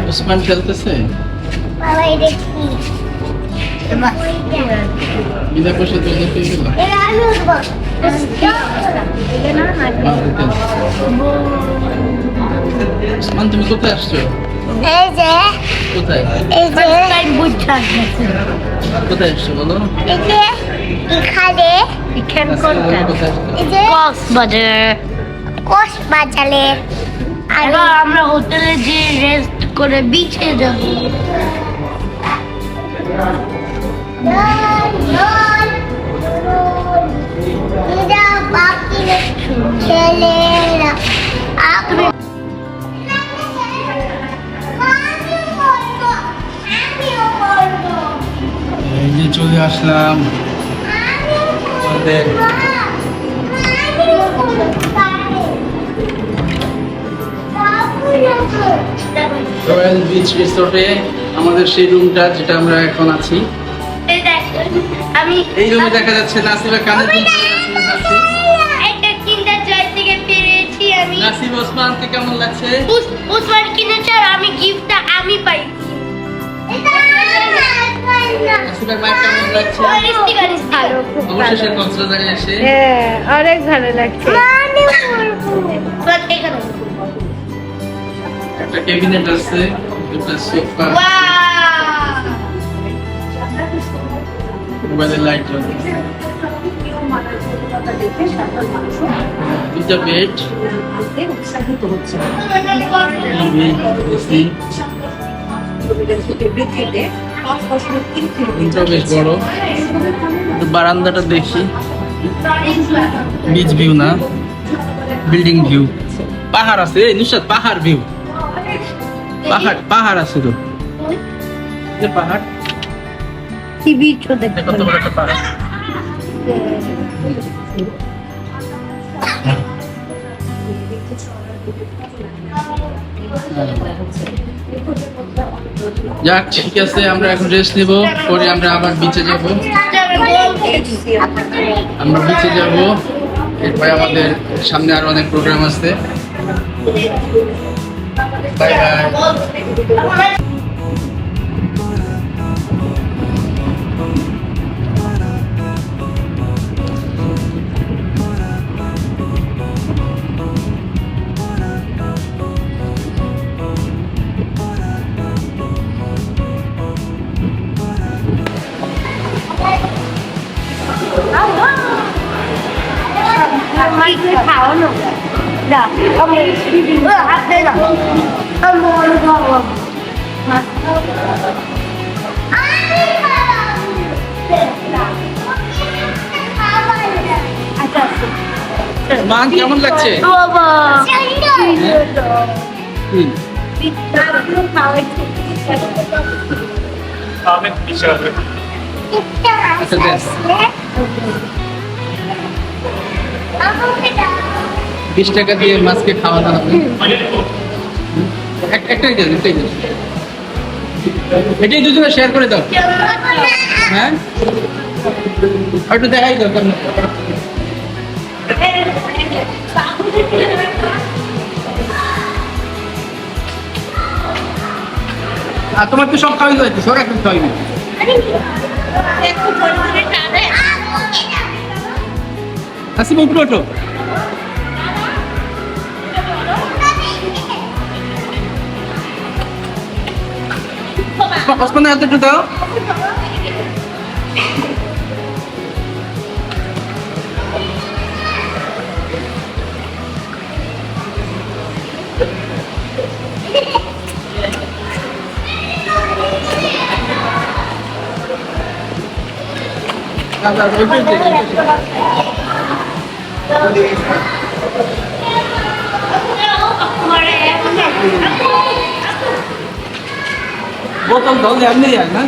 ওসমান খেলতেছে বাবা এটা কি বিনা পয়সা তো দেখতে গেল এটা আমি উঠবো ওসমান তুমি কোথায় আসছো এই যে কোথায় কোথায় আসছো বলো এই যে এখানে কোথায় এই যে কক্সবাজারে এবার আমরা হোটেলে যে রেস্ট করে বিচে যাব। ছেলেরা এই যে চলে আসলাম আমাদের রয়্যাল বিচ রিসোর্টে আমাদের সেই রুমটা যেটা আমরা এখন আছি এই দেখ, আমি এই রুমে দেখা যাচ্ছে নাসিবা কানে দুল একটা কিন্ডার জয় থেকে পেরেছি আমি। নাসিব ওসমানকে কেমন লাগছে উসমান কিনেছে আর আমি গিফটটা আমি পাই। নাসিবার মায়ের কেমন লাগছে অবশেষে কক্সবাজারে এসে অনেক ভালো লাগছে। একটা ক্যাবিনেট আছে একটা সোফা মোবাইলের লাইট জ্বলছে দুইটা বেড এসি রুমটা বেশ বড় একটু বারান্দাটা দেখি বিচ ভিউ না বিল্ডিং ভিউ পাহাড় আছে এই নুসরাত পাহাড় ভিউ পাহাড় আছে তো এই পাহাড় টিভি শো দেখতে কত বড় একটা পাহাড় যাক ঠিক আছে আমরা এখন রেস্ট নিব পরে আমরা আবার বিচে যাব আমরা বিচে যাব এরপরে আমাদের সামনে আরো অনেক প্রোগ্রাম আছে বাই বাই খাওয়ানো না আমি হাতে না আমি খাওয়া মান কেমন লাগছে বাবা আচ্ছা দেন 20 টাকা দিয়ে মাছকে খাওয়ানো হবে একটাই দেন এটাই দুজনে শেয়ার করে দাও হ্যাঁ একটু দেখাই দাও কেমন আর তোমার তো সব খাওয়াই যাচ্ছে সব এখন খাওয়াই আসিব উপরে ওঠো ওসমানের হাতে একটু দাও বোতল ধরলে এমনি যায় না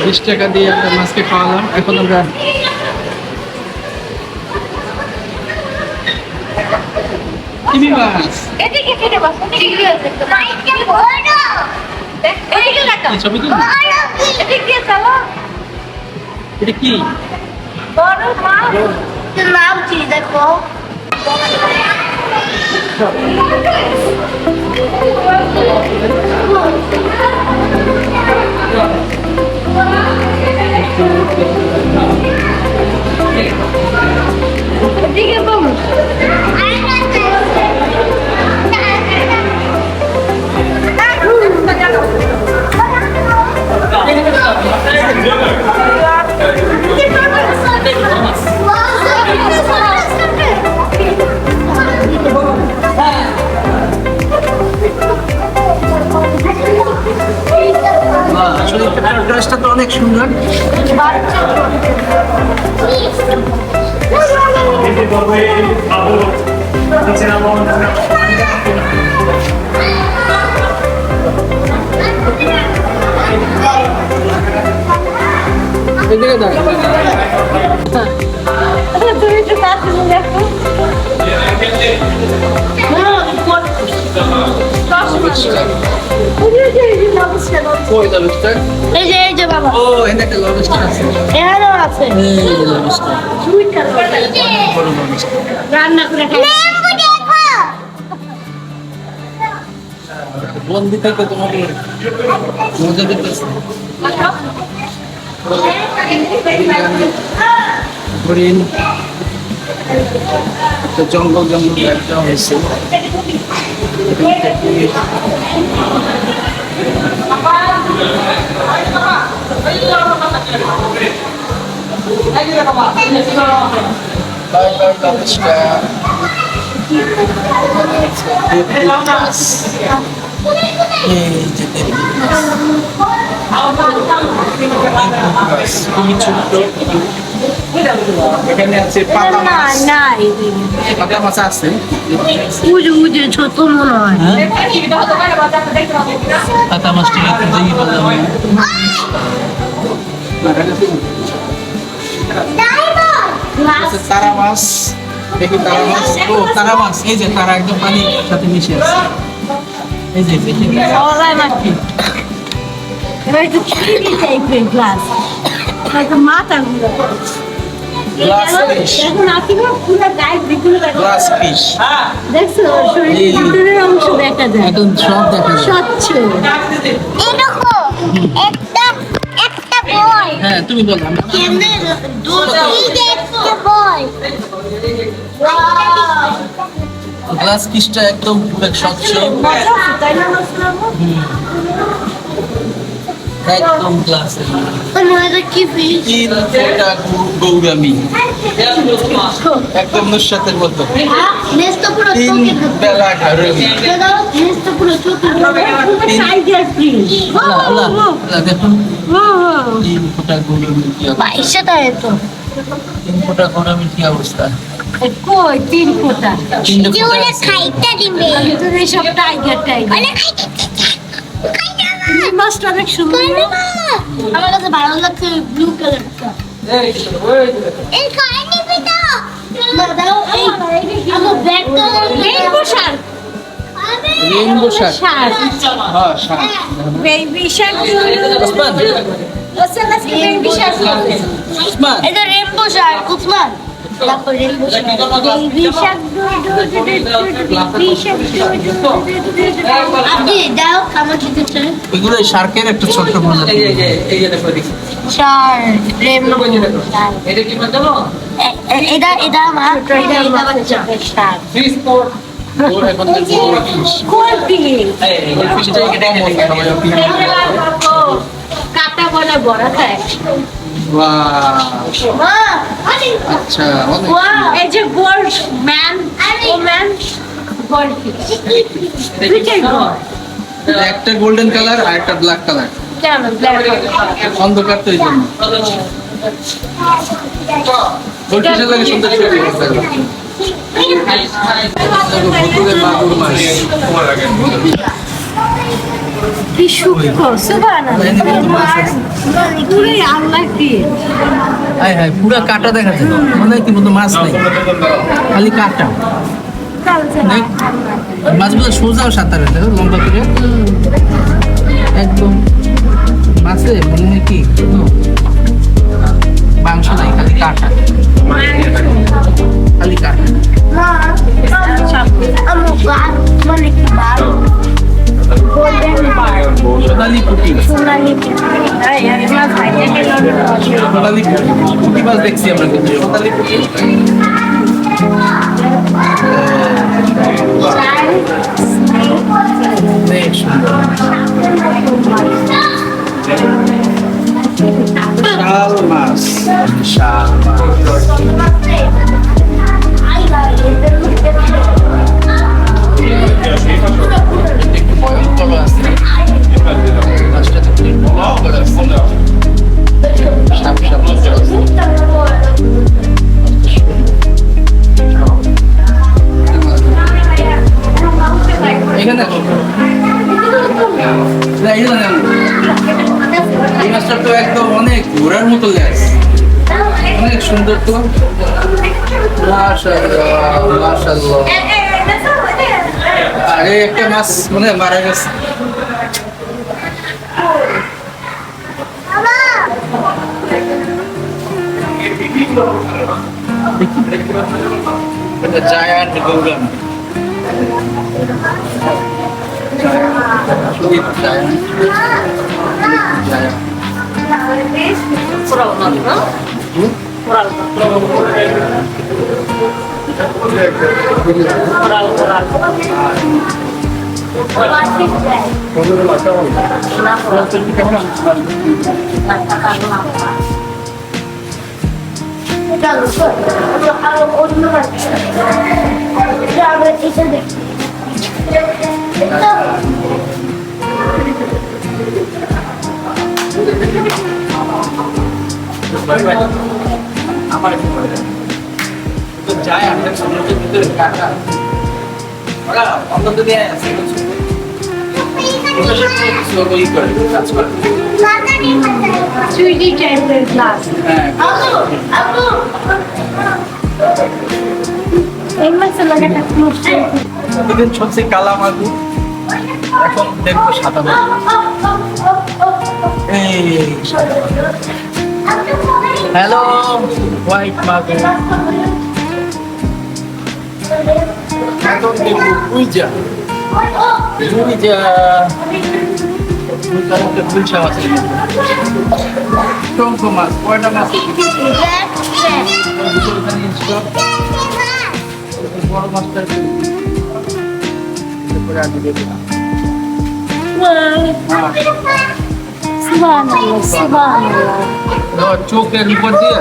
বিশ টাকা দিয়ে আমরা মাছকে খাওয়ালাম এখন আমরা কি মাছ এদিকে ফিরে বসো, এদিকে ফিরে বসো। এদিকে তাকাও। এই ছবি কি? এদিকে চলো। এটা কি? বড় মাছ। এর নাম কি দেখো? এদিকে বাবু। আসলে ড্রেসটা তো অনেক সুন্দর। এদিকে দাঁড়া। তুমি একটু কাছে দেখো। কই লবস্টার? এই যে বাবা। ও এখানে একটা লবস্টার আছে। এখানেও আছে। এই যে লবস্টার। বড় লবস্টার। রান্না করে খাই। লেবু দেখো বন্দি থেকে তোমাকে মজা দিতেছে। হরিণ তো জঙ্গল জঙ্গল একটা হয়েছে। খুবই ছোট্ট। এখানে আছে পাতা মাছ। পাতা মাছ আছে। উজে ছোট মনে হয়। পাতা মাছটি একটু দেখি বললাম। তারা মাছ দেখি তারা মাছ। ও তারা মাছ, এই যে তারা একদম পানির সাথে মিশে আছে। এই যে সবাই মাটি। এবার একটু চিনি টাইপের গ্লাস। হয়তো মাথা গুলো। Glass fish. এখন আসিব পুরো গায়ে বিগুলো দেখা গ্লাস ফিশ দেখছো শরীরের ভিতরের অংশ দেখা যায় একদম সব দেখা যায়। স্বচ্ছ এই দেখো একটা একটা বল হ্যাঁ তুমি বলো। কেমনে দুধ এই যে একটা বল গ্লাস ফিশটা একদম পুরো স্বচ্ছ, মজা আছে, তাই না মাসলাম? একদম গ্লাস। এটা কি ফিশ? তিন ফোঁটা গৌরামি, একদম নুসরাতের মতো। নেস্তো পুরো তিন চোখে বেলা ঘাড়মি। নেস্তো পুরো চোখে সাইডের ফিশ আল্লাহ আল্লাহ আল্লাহ, দেখুন তিন ফোঁটা গৌরামির কি অবস্থা। পয়সা তাই তো 3 ফোঁটা গৌরামির কি অবস্থা। কই 3 ফোঁটা 3 ফোঁটা জুলে আছে। খাইতে দিবে ভিতরে সব টাইগার টাইগার অনেক খাইতে এই মাছটা অনেক সুন্দর আমার কাছে ভালো লাগছে ব্লু কালারটা এই খাই নিবি তো দাও এই আমার ব্যাগটা rainbow shark rainbow shark. Shark হ্যাঁ shark. Baby shark Osman Osman আজকে বেবি শার্ক ওসমান এটা রেইনবো শার্ক উসমান দেখো rainbow shark baby shark baby shark আপনি দাও খাবার খেতে চাই এগুলো এই শার্কের একটা ছোট্ট প্রজাতি। শার্ক রেইনবো শার্ক এটা মা এটা বাচ্চা শার্ক ওর এখন দেখবো ফিশ। গোল্ডফিশ ওই ফিশটাই কমন সবাই opinion করে। কাটা বলে বড় খায় বাহ, মা আচ্ছা অনেক এই যে গোল্ড ম্যান ওম্যান গোল্ডফিশ দুইটাই গোল্ড এটা একটা গোল্ডেন কালার আর একটা ব্ল্যাক কালার। কেন ব্ল্যাক অন্ধকার তো এই জন্য গোল্ডফিশের লাগে সুন্দর ছবি করতে হবে। পুকুরে মাগুর মাছ। কি সূক্ষ্ম সুবহানাল্লাহ পুরোই আল্লাহ দিয়ে হায় হায় পুরা কাটা দেখা যায়, মনে হয় কি মতো মাছ নেই, খালি কাটা। দেখ, মাছগুলো সোজাও সাঁতারে দেখো লম্বা করে একদম আছে মনে হয় কি মাংস নাই, খালি কাটা, খালি কাটা। মানে কি বার সোনালি পুঁটি, সোনালি মাছ ভাইজা গেল সোনালি পুঁটি মাছ দেখছি আমরা, কিন্তু সোনালি পুঁটি বেশ সুন্দর। শাল মাছ, শাল মাছ একটু ভয়ঙ্কর আছে, মাছটা একটু ভয়ঙ্কর আছে, সাপ সাপ আছে। এখানে আসো। না, এখানে আনো। এই মাছটা তো একদম অনেক ঘোরার মতো লেজ, অনেক সুন্দর তো। মাশাআল্লাহ, মাশাআল্লাহ। আরে একটা মাছ মানে মারা গেছে। এটা জায়ান্ট গৌরাম, আমার তো জায়ান্ট সমুদ্রের ভিতরে কাটা ওরা অন্য দুনিয়ায় আছে, কাজ করে। 3D টাইপের গ্লাস হ্যাঁ, এই মাছের লাগাটা প্রতিদিন শুনছি কালা মাগুর, এখন দেখবো সাদা মাগুর। এই হ্যালো, হোয়াইট মাগুর। এখন দেখবো কুইজা, কুইজা গুলশা মাছ, টঙ্ক মাছ, কয়টা মাছ বড় মাছটা করে আমি দেখলাম। সুবহানাল্লাহ সুবহানাল্লাহ। চোখের উপর দিয়ে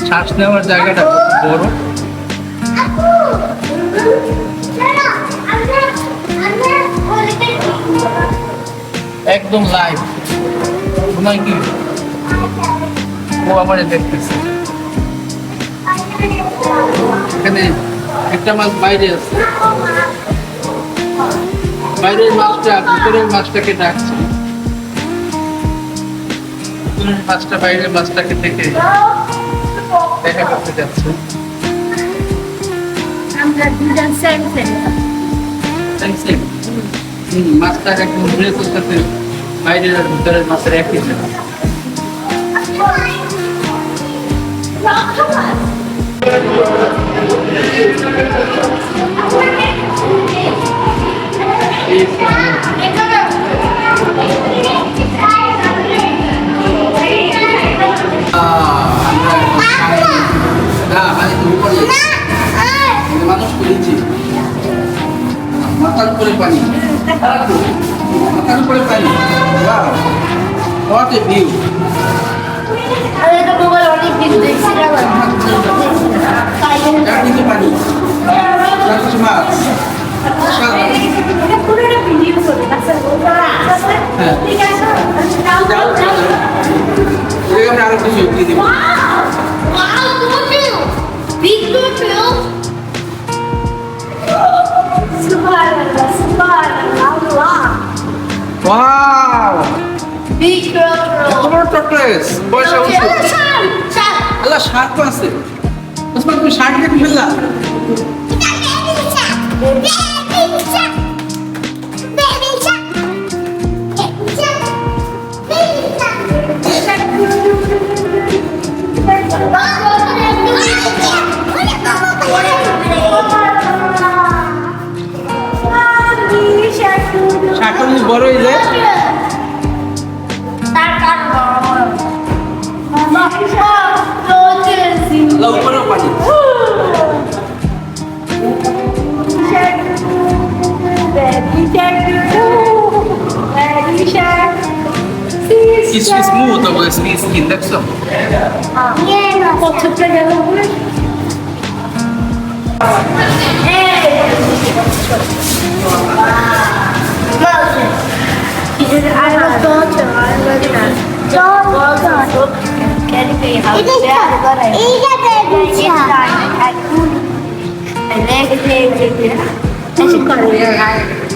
শ্বাস নেওয়ার জায়গাটা কত বড়। একদম লাইভ, মনে হয় কি ও আমার দেখতেছে। এখানে একটা মাছ বাইরে আছে, বাইরের মাছটা ভিতরের মাছটাকে ডাকছে, ভিতরের মাছটা বাইরের মাছটাকে দেখে দেখা করতে যাচ্ছে। আমরা দুজন সেম সেম মাছটা একদম ঘুরে করতেছে, বাইরের আর ভিতরের মাছের একই জায়গা। মানুষ করেছি মাথার উপরে পানি, মাথার উপরে পানি। What a view! আমি তো মোবাইল অনেক দিন দেখছিলাম চারদিকে পানি, চারদিকে মাছ, বিশাল মাছ। এটা পুরোটা ভিডিও করে হ্যাঁ। ঠিক আছে এটাকে আমরা আরো কিছু দিয়ে দিব। Wow, Goodwill! Big Goodwill! সুবহানাল্লাহ সুবহানাল্লাহ। Wow! Big girl. এত বড় টর্টয়েস, পয়সা উঠছে। Shark! আল্লাহ, শার্ক তো আছে। ওসমান, তুমি শার্ক দেখে ফেললা? It's a baby shark! Baby shark! Baby shark! Baby shark! Baby shark! বড় হয়ে যায়। তার কারণ আল্লাহ উপরেও পানি। It's smooth over the skin, দেখছো?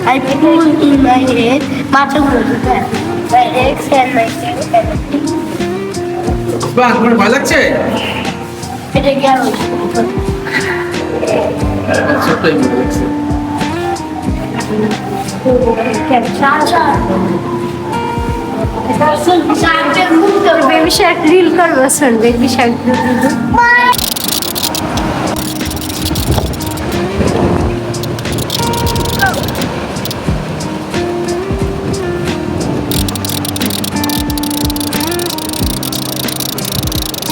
I put in my head, my legs and my feet. বাহ, তোমার ভয় লাগছে? এটা গেল ছোট্টই ভয় লাগছে। বেবি শার্ক রিল করবো শোন বেবি শার্ক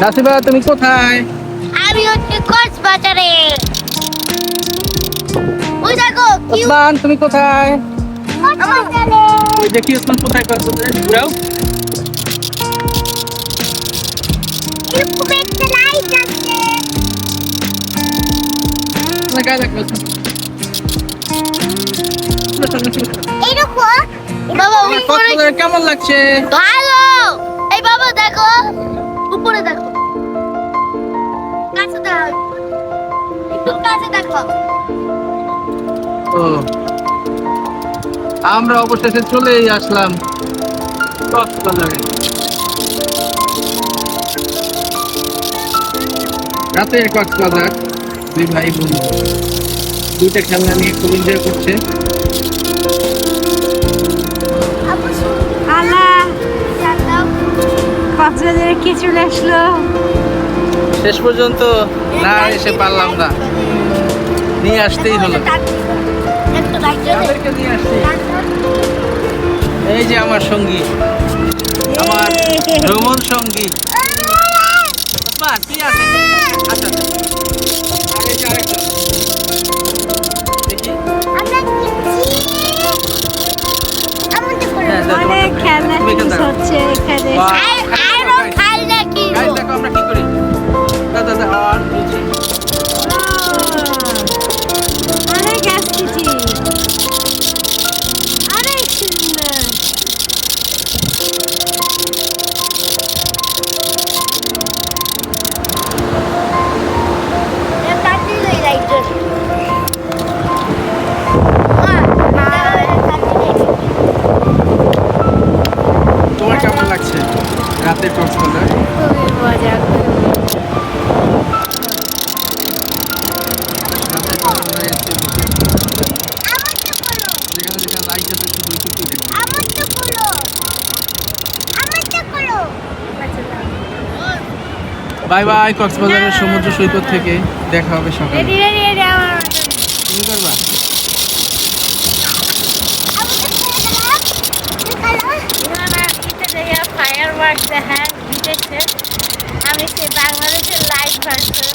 নাসিবা তুমি কোথায়? আমি হচ্ছে কক্সবাজারে ওই দেখো কি ওসমান তুমি কোথায়? কক্সবাজারে ওই দেখি ওসমান কোথায় কক্সবাজারে ঘুরাও। এরকম একটা লাইট আছে তোমার গায়ে লাগবে ওসমান। এরকম বাবা তোমার উপরে কক্সবাজারে কেমন লাগছে? ভালো এই বাবা দেখো উপরে দেখো কাছে দেখো একটু কাছে দেখো ও আমরা অবশেষে চলেই আসলাম কক্সবাজারে। রাতের কক্সবাজার, দুই ভাই বোন দুইটা খেলনা নিয়ে খুব এনজয় করছে। আলা কক্সবাজারে কি চলে আসলো? শেষ পর্যন্ত না এসে পারলাম না, নিয়ে আসতেই হলো। একটু লাইট তাদেরকে নিয়ে আসছি। এই যে আমার সঙ্গী, আমার ভ্রমণ সঙ্গী। ওসমান, কি আছে? আচ্ছা, আচ্ছা। আর এই যে আরেকজন। দেখি। আমরা কিনছি আমাদের করে হ্যাঁ, দাও, অনেক তোমার- খেলনা তুমি এখানে জিনিস দাঁড়াও। হচ্ছে এখানে। বাহ। আরো খাই না কি Guys, দেখো আমরা কি করি। দাদা দাদা আর বলছি। অনেক আসতেছি, অনেক সুন্দর। কাটি লই লাইট তোমার কেমন লাগছে রাতের কক্সবাজার? খুবই মজা। রাতের কক্সবাজারে এসে বসে আমারটা করো যেখানে যেখানে লাইট আছে শুধু ওইটুকুই দেখি। আমারটা করো আমারটা করো বাই বাই কক্সবাজারের সমুদ্র সৈকত থেকে দেখা হবে সকালে। রেডি রেডি রেডি আমার তুমি করবা? ফায়ার ওয়ার্ক দেখায় বিদেশে, আমি সেই বাংলাদেশের লাইভ ভার্সন।